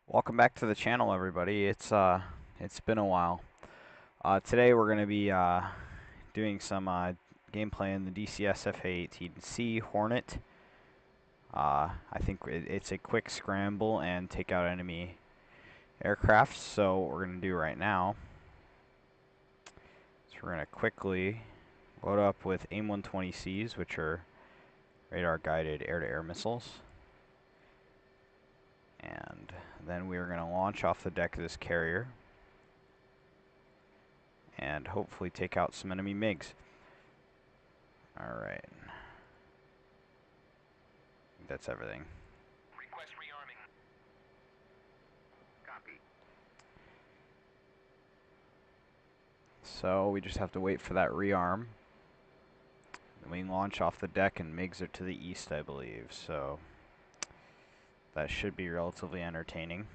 Welcome back to the channel, everybody. It's been a while. Today we're going to be doing some gameplay in the DCS F-18C Hornet. I think it's a quick scramble and take out enemy aircraft. So what we're going to do right now is we're going to quickly load up with AIM-120Cs, which are radar-guided air-to-air missiles. And then we are going to launch off the deck of this carrier and hopefully take out some enemy MiGs. Alright. That's everything. Request rearming. Copy. So we just have to wait for that rearm. Then we launch off the deck and MiGs are to the east, I believe. So that should be relatively entertaining.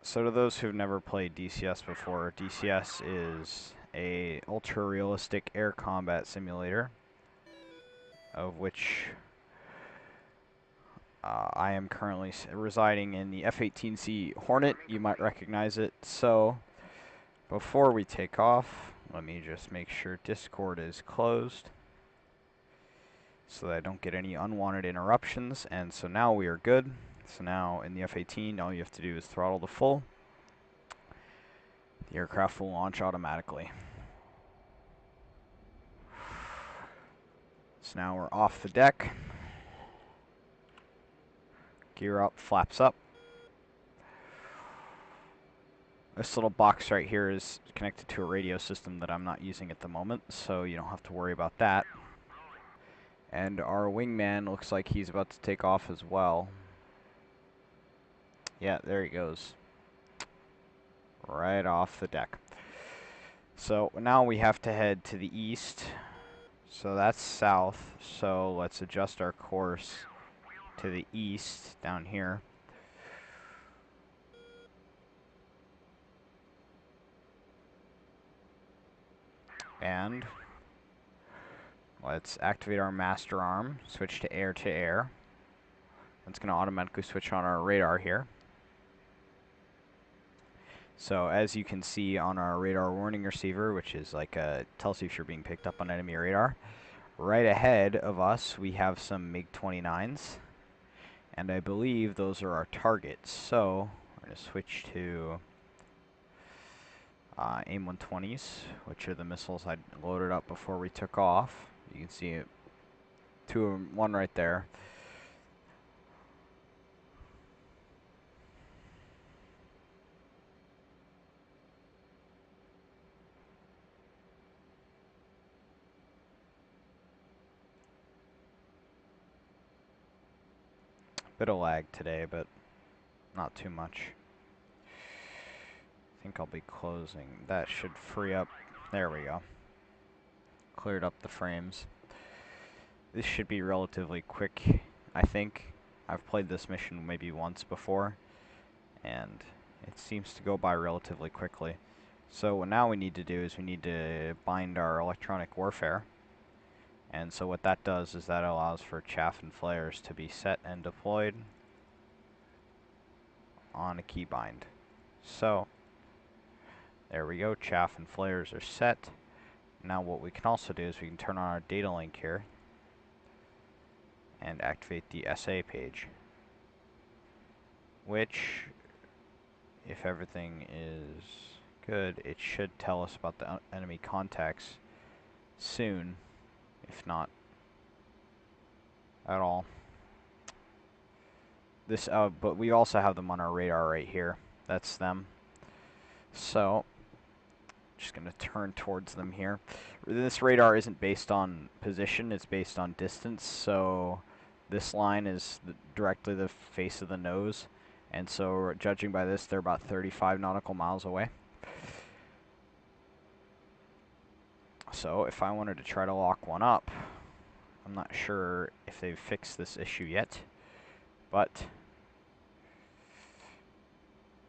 So to those who've never played DCS before, DCS is a ultra-realistic air combat simulator, of which I am currently residing in the F-18C Hornet. You might recognize it. So before we take off, let me just make sure Discord is closed so that I don't get any unwanted interruptions. And so now we are good. So now in the F-18, all you have to do is throttle to full. The aircraft will launch automatically. So now we're off the deck. Gear up, flaps up. This little box right here is connected to a radio system that I'm not using at the moment, so you don't have to worry about that. And our wingman looks like he's about to take off as well. Yeah, there he goes. Right off the deck. So now we have to head to the east. So that's south, so let's adjust our course to the east down here. And let's activate our master arm, switch to air. That's going to automatically switch on our radar here. So as you can see on our radar warning receiver, which is like tells you if you're being picked up on enemy radar, right ahead of us we have some MiG-29s, and I believe those are our targets. So we're going to switch to AIM-120s, which are the missiles I loaded up before we took off. You can see it, one right there. Bit of lag today, but not too much. I think I'll be closing. That should free up. There we go. Cleared up the frames. This should be relatively quick, I think. I've played this mission maybe once before, and it seems to go by relatively quickly. So what now we need to do is we need to bind our electronic warfare. And so what that does is that allows for chaff and flares to be set and deployed on a keybind. So there we go, chaff and flares are set. Now what we can also do is we can turn on our data link here and activate the SA page, which, if everything is good, it should tell us about the enemy contacts soon, if not at all. This, but we also have them on our radar right here. That's them. So just going to turn towards them here. This radar isn't based on position, it's based on distance. So this line is directly the face of the nose. And so judging by this, they're about 35 nautical miles away. So if I wanted to try to lock one up, I'm not sure if they've fixed this issue yet, but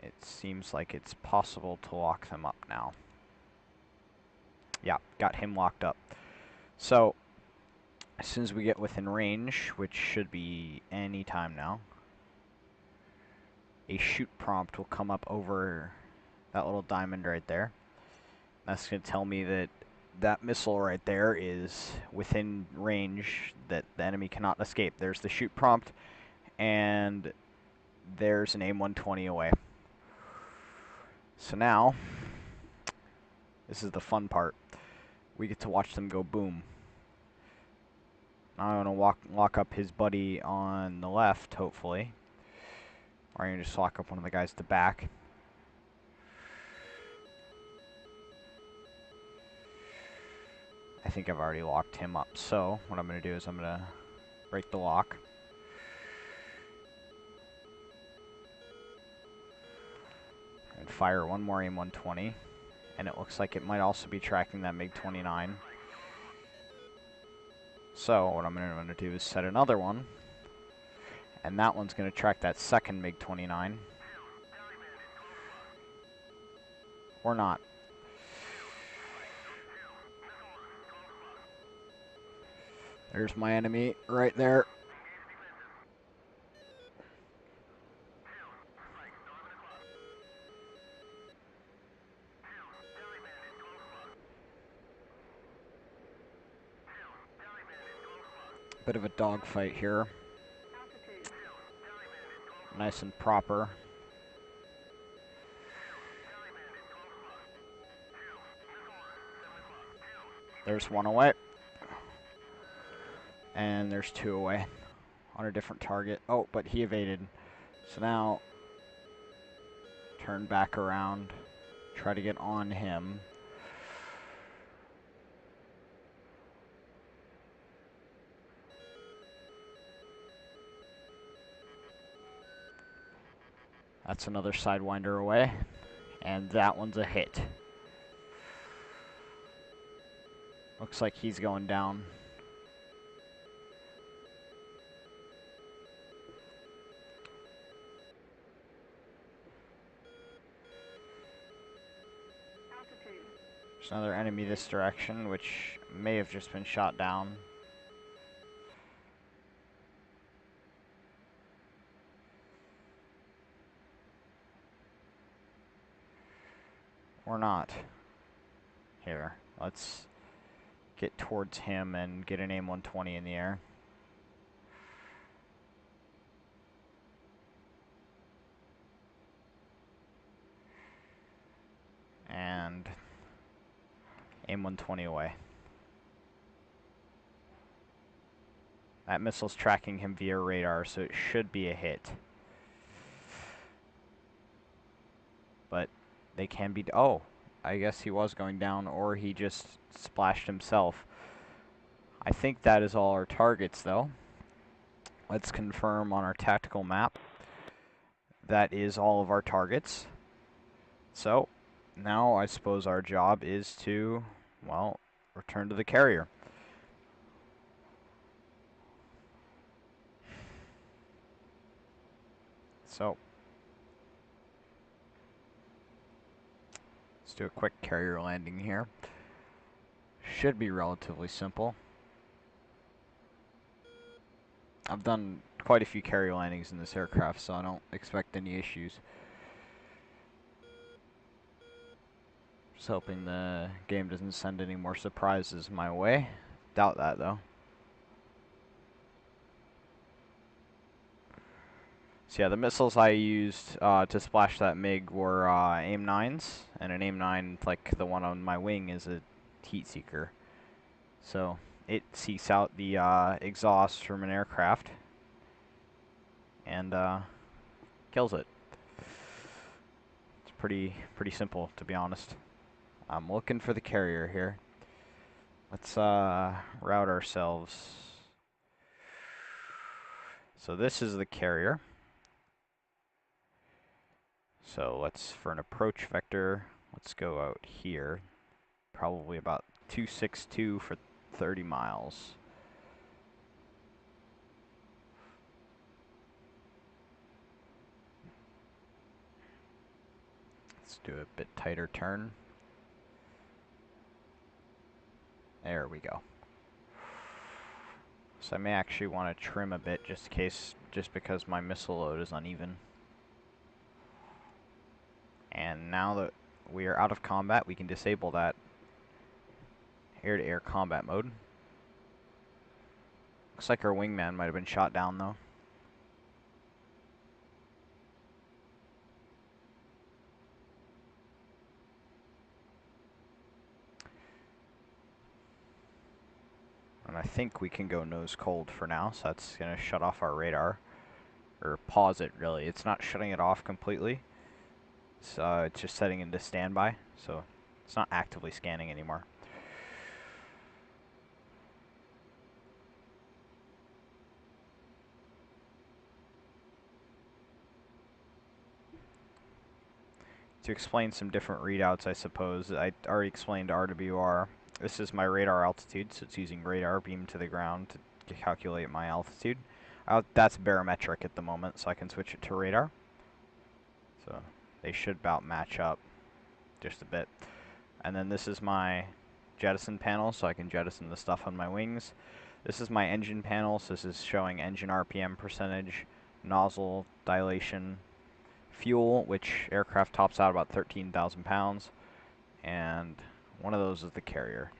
it seems like it's possible to lock them up now. Yeah, got him locked up. So as soon as we get within range, which should be any time now, a shoot prompt will come up over that little diamond right there. That's going to tell me that that missile right there is within range that the enemy cannot escape. There's the shoot prompt, and there's an AIM-120 away. So now, this is the fun part. We get to watch them go boom. Now I'm going to lock up his buddy on the left, hopefully. Or I'm going to just lock up one of the guys at the back. I think I've already locked him up. So what I'm going to do is I'm going to break the lock. And fire one more AIM-120. And it looks like it might also be tracking that MiG-29. So what I'm going to do is set another one. And that one's going to track that second MiG-29. Or not. There's my enemy right there. Bit of a dogfight here. Nice and proper. There's one away. And there's two away on a different target. Oh, but he evaded. So now, turn back around, try to get on him. That's another Sidewinder away, and that one's a hit. Looks like he's going down. There's another enemy this direction, which may have just been shot down. Or not. Here, let's get towards him and get an AIM-120 in the air. And AIM-120 away. That missile's tracking him via radar, so it should be a hit. But they can be... Oh, I guess he was going down, or he just splashed himself. I think that is all our targets, though. Let's confirm on our tactical map. That is all of our targets. So, now I suppose our job is to, well, return to the carrier. So, let's do a quick carrier landing here. Should be relatively simple. I've done quite a few carrier landings in this aircraft, so I don't expect any issues. Just hoping the game doesn't send any more surprises my way. Doubt that, though. So yeah, the missiles I used to splash that MiG were AIM-9s, and an AIM-9, like the one on my wing, is a heat seeker. So it seeks out the exhaust from an aircraft and kills it. It's pretty simple, to be honest. I'm looking for the carrier here. Let's route ourselves. So this is the carrier. So let's, for an approach vector, let's go out here. Probably about 262 for 30 miles. Let's do a bit tighter turn. There we go. So I may actually want to trim a bit just in case, just because my missile load is uneven. And now that we are out of combat, we can disable that air-to-air combat mode. Looks like our wingman might have been shot down though. And I think we can go nose cold for now, so that's going to shut off our radar. Or pause it, really. It's not shutting it off completely. So it's just setting into standby, so it's not actively scanning anymore. To explain some different readouts, I suppose, I already explained RWR. This is my radar altitude, so it's using radar beam to the ground to calculate my altitude. That's barometric at the moment, so I can switch it to radar. So they should about match up just a bit. And then this is my jettison panel, so I can jettison the stuff on my wings. This is my engine panel, so this is showing engine RPM percentage, nozzle dilation, fuel, which aircraft tops out about 13,000 pounds, and one of those is the carrier.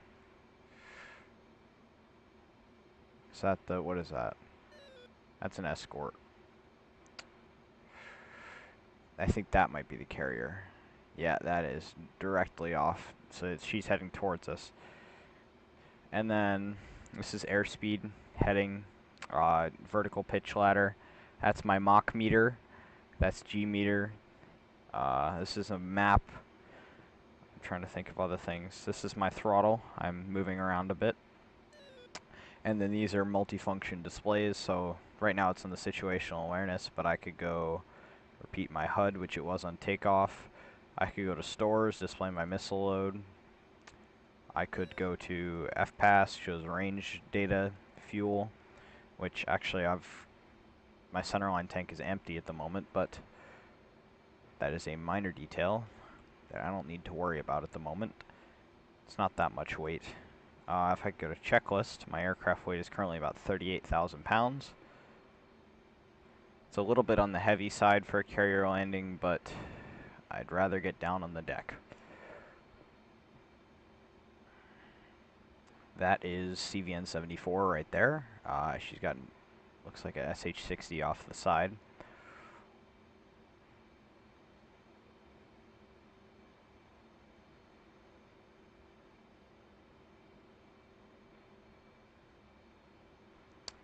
Is that the, what is that? That's an escort. I think that might be the carrier. Yeah, that is directly off, so she's heading towards us. And then this is airspeed, heading, vertical pitch ladder. That's my Mach meter. That's G meter. This is a map. I'm trying to think of other things. This is my throttle. I'm moving around a bit. And then these are multifunction displays. So right now it's in the situational awareness, but I could go repeat my HUD, which it was on takeoff. I could go to stores, display my missile load. I could go to FPAS, shows range data, fuel, which actually my centerline tank is empty at the moment, but that is a minor detail that I don't need to worry about at the moment. It's not that much weight. If I go to checklist, my aircraft weight is currently about 38,000 pounds. It's a little bit on the heavy side for a carrier landing, but I'd rather get down on the deck. That is CVN 74 right there. She's got, looks like a SH-60 off the side.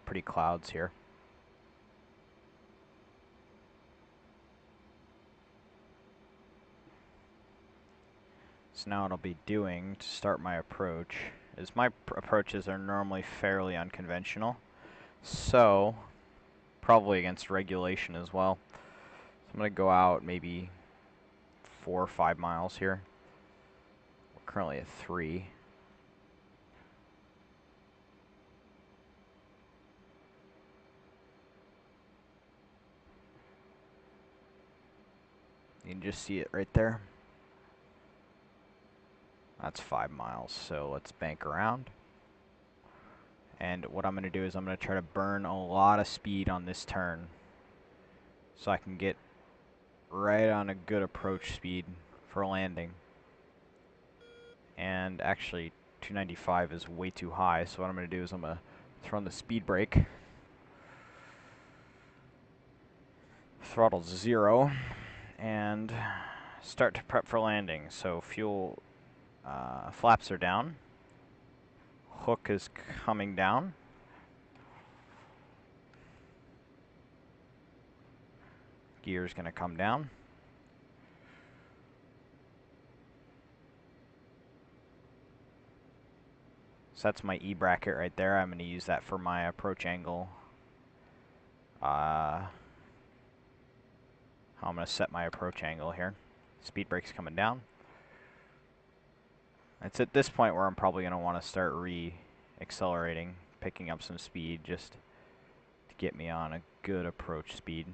Pretty clouds here. So now what I'll be doing to start my approach is my approaches are normally fairly unconventional. So, probably against regulation as well. So I'm going to go out maybe 4 or 5 miles here. We're currently at 3. You can just see it right there. That's 5 miles, so let's bank around. And what I'm going to do is I'm going to try to burn a lot of speed on this turn, so I can get right on a good approach speed for landing. And actually, 295 is way too high, so what I'm going to do is I'm going to throw on the speed brake. Throttle 0, and start to prep for landing. So fuel flaps are down. Hook is coming down. Gear is going to come down. So that's my E bracket right there. I'm going to use that for my approach angle. How I'm going to set my approach angle here. Speed brake's coming down. It's at this point where I'm probably going to want to start accelerating, picking up some speed just to get me on a good approach speed.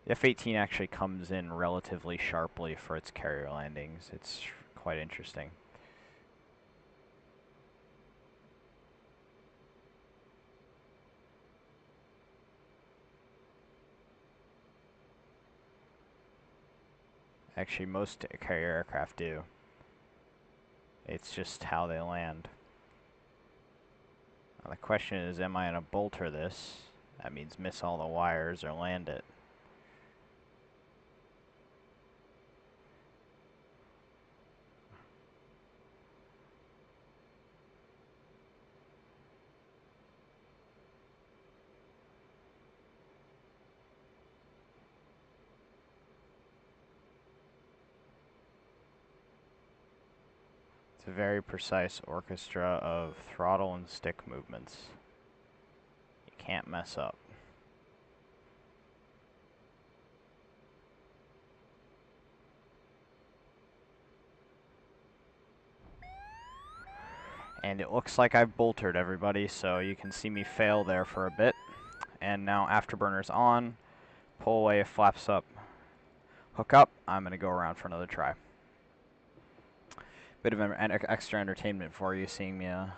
The F-18 actually comes in relatively sharply for its carrier landings. It's quite interesting. Actually, most carrier aircraft do. It's just how they land. Now the question is, am I going to bolter this? That means miss all the wires or land it. It's a very precise orchestra of throttle and stick movements. You can't mess up. And it looks like I've boltered everybody, so you can see me fail there for a bit. And now afterburner's on. Pull away, flaps up, hook up. I'm going to go around for another try. Bit of an extra entertainment for you, seeing me a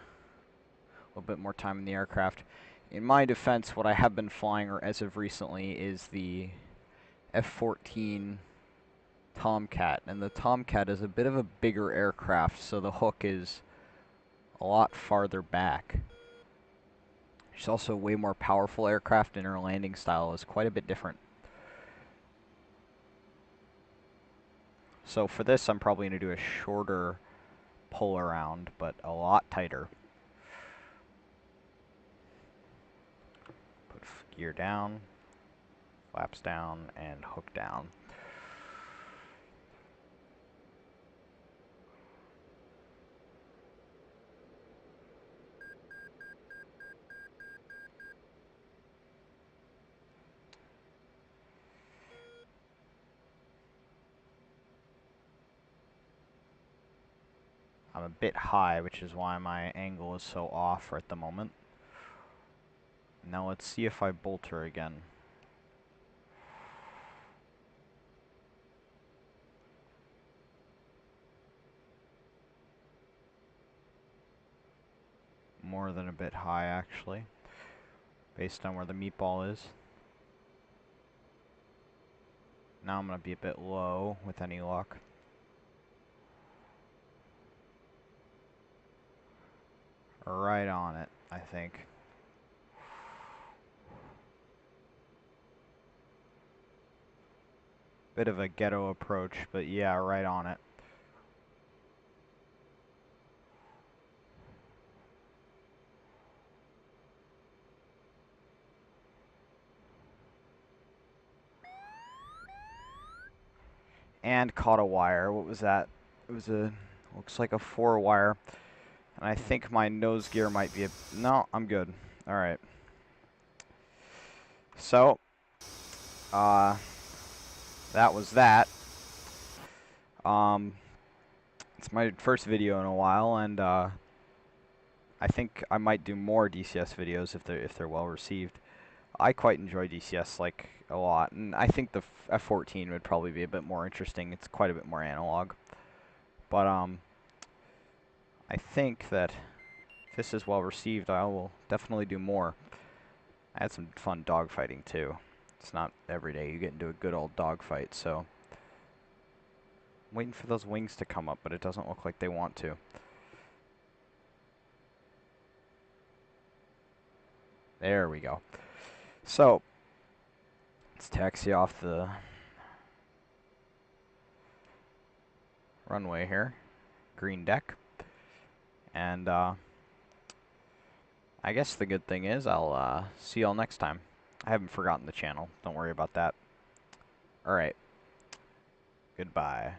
little bit more time in the aircraft. In my defense, what I have been flying, or as of recently, is the F-14 Tomcat. And the Tomcat is a bit of a bigger aircraft, so the hook is a lot farther back. It's also a way more powerful aircraft, and her landing style is quite a bit different. So for this, I'm probably going to do a shorter pull around, but a lot tighter. Put gear down, flaps down, and hook down. I'm a bit high, which is why my angle is so off at the moment. Now let's see if I bolter again. More than a bit high, actually, based on where the meatball is. Now I'm going to be a bit low with any luck. Right on it, I think. Bit of a ghetto approach, but yeah, right on it. And caught a wire. What was that? It was looks like a 4-wire. And I think my nose gear might be no, I'm good. Alright. So, that was that. It's my first video in a while, and I think I might do more DCS videos if they're well received. I quite enjoy DCS like a lot, and I think the F-14 would probably be a bit more interesting. It's quite a bit more analog, but I think that if this is well received, I will definitely do more. I had some fun dogfighting too. It's not every day you get into a good old dogfight, so I'm waiting for those wings to come up, but it doesn't look like they want to. There we go. So, let's taxi off the runway here. Green deck. And, I guess the good thing is I'll, see y'all next time. I haven't forgotten the channel. Don't worry about that. Alright. Goodbye.